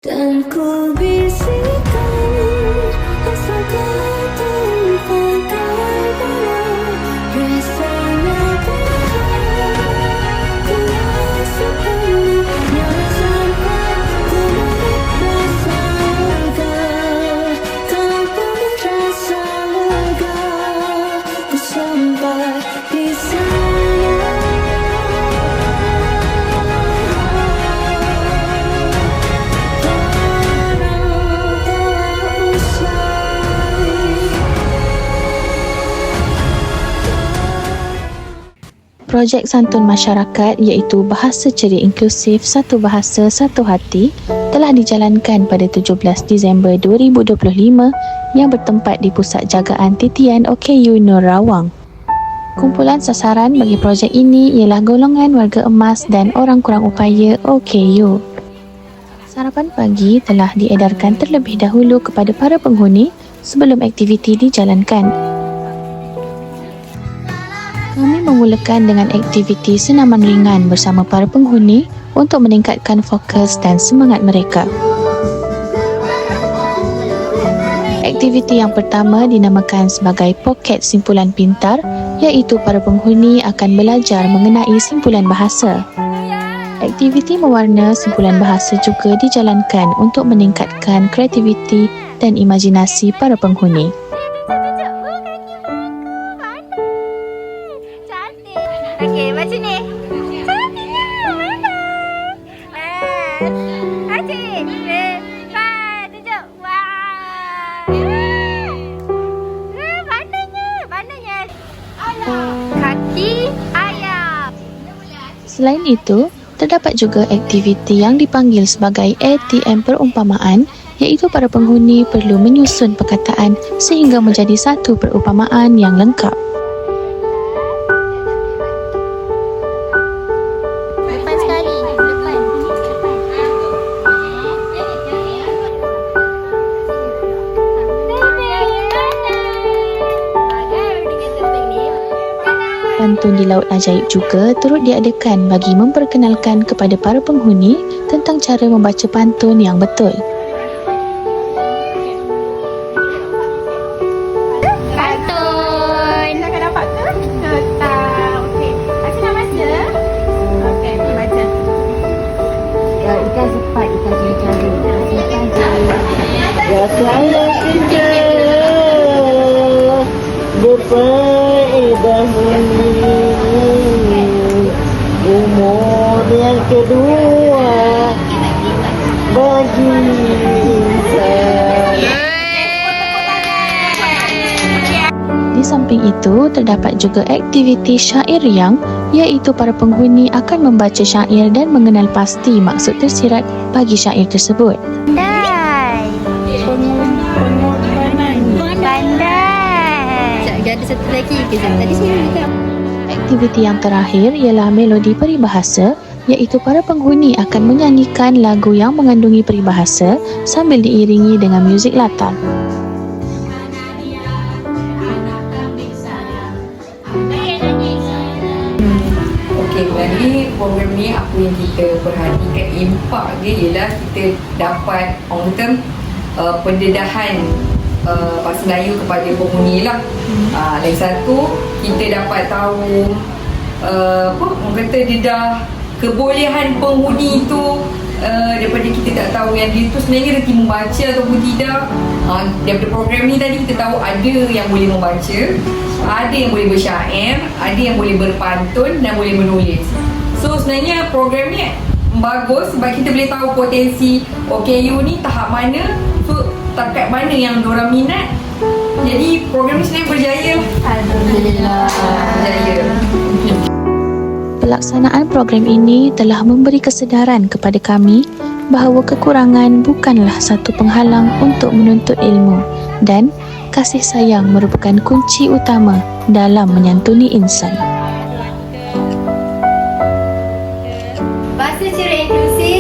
Dan ku bisikan rasa kata pakai dalam rasanya berat. Ku rasa penuhnya sampai ku menik rasa lega. Kau pun merasa lega. Ku sampai di sana. Projek santun masyarakat iaitu Bahasa Ceria Inklusif Satu Bahasa Satu Hati telah dijalankan pada 17 Disember 2025 yang bertempat di Pusat Jagaan Titian OKU Nur Rawang. Kumpulan sasaran bagi projek ini ialah golongan warga emas dan orang kurang upaya OKU. Sarapan pagi telah diedarkan terlebih dahulu kepada para penghuni sebelum aktiviti dijalankan. Kami memulakan dengan aktiviti senaman ringan bersama para penghuni untuk meningkatkan fokus dan semangat mereka. Aktiviti yang pertama dinamakan sebagai Poket Simpulan Pintar, iaitu para penghuni akan belajar mengenai simpulan bahasa. Aktiviti mewarna simpulan bahasa juga dijalankan untuk meningkatkan kreativiti dan imajinasi para penghuni. Okey, baca ni. Cantiknya. Mana? Asyik. Tunjuk. Wah. Mananya? Kaki ayam. Selain itu, terdapat juga aktiviti yang dipanggil sebagai ATM perumpamaan, iaitu para penghuni perlu menyusun perkataan sehingga menjadi satu perumpamaan yang lengkap. Pantun di Laut Ajaib juga turut diadakan bagi memperkenalkan kepada para penghuni tentang cara membaca pantun yang betul. Pantun. Kita akan dapat ke? Tak. Okey. Asyik nak baca? Okey, pergi baca. Ya, ikan sepat, ikan cari-cari. Ikan cari. Ya, saya kerja berfaedah umur yang kedua bagi insan. Di samping itu, terdapat juga aktiviti syair yang iaitu para penghuni akan membaca syair dan mengenal pasti maksud tersirat bagi syair tersebut. Pandai. Pandai. Ada satu lagi ke tadi sini juga. Aktiviti yang terakhir ialah melodi peribahasa, iaitu para penghuni akan menyanyikan lagu yang mengandungi peribahasa sambil diiringi dengan muzik latar. Okey, jadi program ni apa yang kita perhatikan impak dia ialah kita dapat orang kata pendedahan bahasa Melayu kepada penghuni lah. Lagi satu, kita dapat tahu apa orang kata dedah kebolehan penghuni tu daripada kita tak tahu yang dia tu sebenarnya reti membaca ataupun tidak. Daripada program ni tadi kita tahu ada yang boleh membaca, ada yang boleh bersyair, ada yang boleh berpantun dan boleh menulis. So sebenarnya program ni bagus sebab kita boleh tahu potensi OKU ni tahap mana, so takat mana yang diorang minat. Jadi program ni sebenarnya berjaya. Alhamdulillah. Berjaya. Pelaksanaan program ini telah memberi kesedaran kepada kami bahawa kekurangan bukanlah satu penghalang untuk menuntut ilmu dan kasih sayang merupakan kunci utama dalam menyantuni insan. Bahasa Ceria Inklusif